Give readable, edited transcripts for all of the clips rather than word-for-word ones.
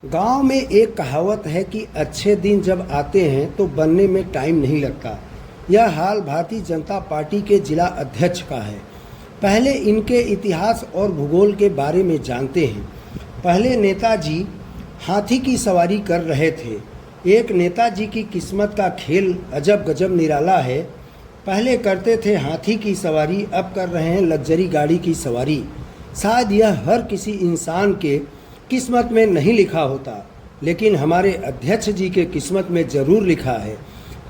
गांव में एक कहावत है कि अच्छे दिन जब आते हैं तो बनने में टाइम नहीं लगता। यह हाल भारतीय जनता पार्टी के जिला अध्यक्ष का है। पहले इनके इतिहास और भूगोल के बारे में जानते हैं। पहले नेताजी हाथी की सवारी कर रहे थे। एक नेताजी की किस्मत का खेल अजब गजब निराला है। पहले करते थे हाथी की सवारी, अब कर रहे हैं लग्जरी गाड़ी की सवारी। शायद यह हर किसी इंसान के किस्मत में नहीं लिखा होता, लेकिन हमारे अध्यक्ष जी के किस्मत में ज़रूर लिखा है।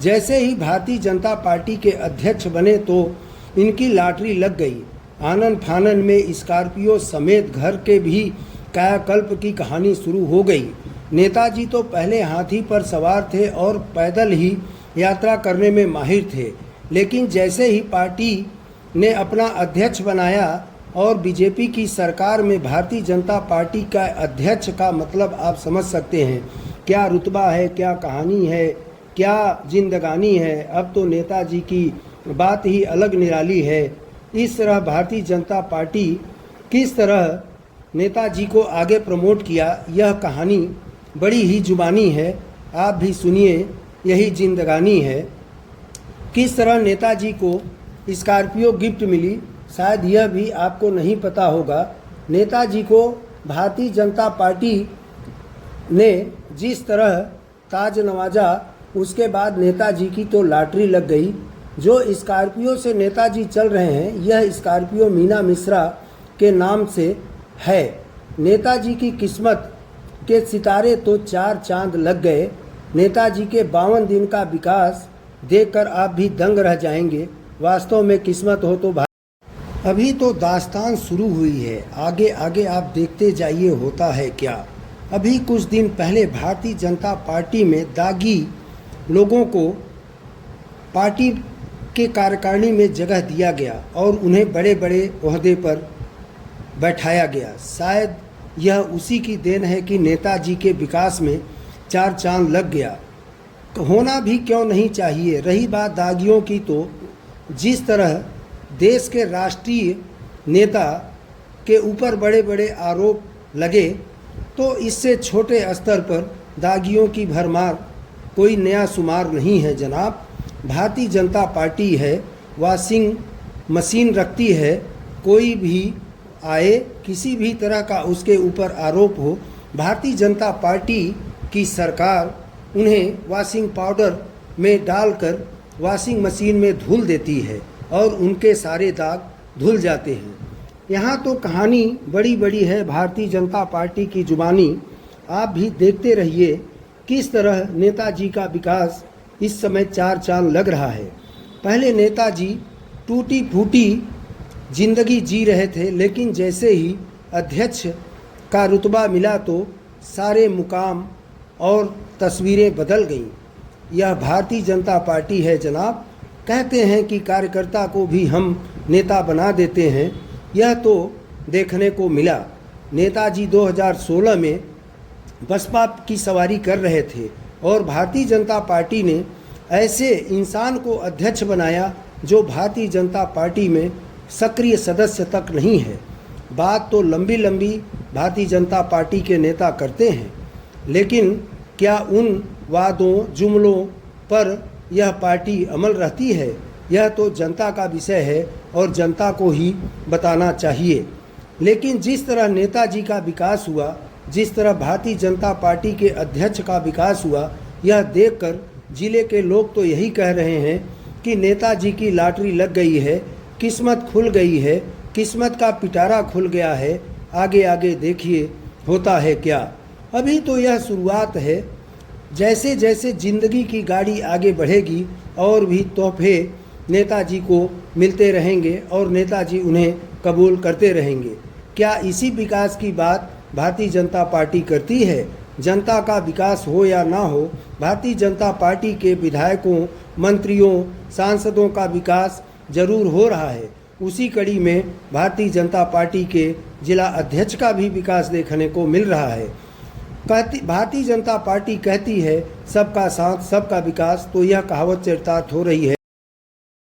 जैसे ही भारतीय जनता पार्टी के अध्यक्ष बने तो इनकी लॉटरी लग गई। आनन फानन में स्कॉर्पियो समेत घर के भी कायाकल्प की कहानी शुरू हो गई। नेताजी तो पहले हाथी पर सवार थे और पैदल ही यात्रा करने में माहिर थे, लेकिन जैसे ही पार्टी ने अपना अध्यक्ष बनाया और बीजेपी की सरकार में भारतीय जनता पार्टी का अध्यक्ष का मतलब आप समझ सकते हैं क्या रुतबा है, क्या कहानी है, क्या जिंदगानी है। अब तो नेताजी की बात ही अलग निराली है। इस तरह भारतीय जनता पार्टी किस तरह नेताजी को आगे प्रमोट किया, यह कहानी बड़ी ही जुबानी है। आप भी सुनिए, यही जिंदगानी है। किस तरह नेताजी को स्कॉर्पियो गिफ्ट मिली, शायद यह भी आपको नहीं पता होगा। नेताजी को भारतीय जनता पार्टी ने जिस तरह ताज नवाजा, उसके बाद नेताजी की तो लॉटरी लग गई। जो स्कॉर्पियो से नेताजी चल रहे हैं, यह स्कॉर्पियो मीना मिश्रा के नाम से है। नेताजी की किस्मत के सितारे तो चार चांद लग गए। नेताजी के 52 दिन का विकास देखकर आप भी दंग रह जाएंगे। वास्तव में किस्मत हो तो अभी तो दास्तान शुरू हुई है, आगे आगे आप देखते जाइए होता है क्या। अभी कुछ दिन पहले भारतीय जनता पार्टी में दागी लोगों को पार्टी के कार्यकारिणी में जगह दिया गया और उन्हें बड़े बड़े ओहदे पर बैठाया गया। शायद यह उसी की देन है कि नेताजी के विकास में चार चांद लग गया। तो होना भी क्यों नहीं चाहिए। रही बात दागियों की, तो जिस तरह देश के राष्ट्रीय नेता के ऊपर बड़े बड़े आरोप लगे, तो इससे छोटे स्तर पर दागियों की भरमार कोई नया शुमार नहीं है जनाब। भारतीय जनता पार्टी है, वॉशिंग मशीन रखती है। कोई भी आए, किसी भी तरह का उसके ऊपर आरोप हो, भारतीय जनता पार्टी की सरकार उन्हें वॉशिंग पाउडर में डालकर वॉशिंग मशीन में धुल देती है और उनके सारे दाग धुल जाते हैं। यहाँ तो कहानी बड़ी बड़ी है भारतीय जनता पार्टी की जुबानी। आप भी देखते रहिए किस तरह नेताजी का विकास इस समय चार चांद लग रहा है। पहले नेताजी टूटी फूटी जिंदगी जी रहे थे, लेकिन जैसे ही अध्यक्ष का रुतबा मिला तो सारे मुकाम और तस्वीरें बदल गईं। यह भारतीय जनता पार्टी है जनाब। कहते हैं कि कार्यकर्ता को भी हम नेता बना देते हैं, यह तो देखने को मिला। नेताजी 2016 में बसपा की सवारी कर रहे थे और भारतीय जनता पार्टी ने ऐसे इंसान को अध्यक्ष बनाया जो भारतीय जनता पार्टी में सक्रिय सदस्य तक नहीं है। बात तो लंबी लंबी भारतीय जनता पार्टी के नेता करते हैं, लेकिन क्या उन वादों जुमलों पर यह पार्टी अमल रहती है, यह तो जनता का विषय है और जनता को ही बताना चाहिए। लेकिन जिस तरह नेताजी का विकास हुआ, जिस तरह भारतीय जनता पार्टी के अध्यक्ष का विकास हुआ, यह देखकर जिले के लोग तो यही कह रहे हैं कि नेताजी की लॉटरी लग गई है, किस्मत खुल गई है, किस्मत का पिटारा खुल गया है। आगे आगे देखिए होता है क्या। अभी तो यह शुरुआत है। जैसे जैसे ज़िंदगी की गाड़ी आगे बढ़ेगी और भी तोहफे नेताजी को मिलते रहेंगे और नेताजी उन्हें कबूल करते रहेंगे। क्या इसी विकास की बात भारतीय जनता पार्टी करती है? जनता का विकास हो या ना हो, भारतीय जनता पार्टी के विधायकों, मंत्रियों, सांसदों का विकास जरूर हो रहा है। उसी कड़ी में भारतीय जनता पार्टी के जिला अध्यक्ष का भी विकास देखने को मिल रहा है। भारतीय जनता पार्टी कहती है सबका साथ सबका विकास, तो यह कहावत चरितार्थ हो रही है।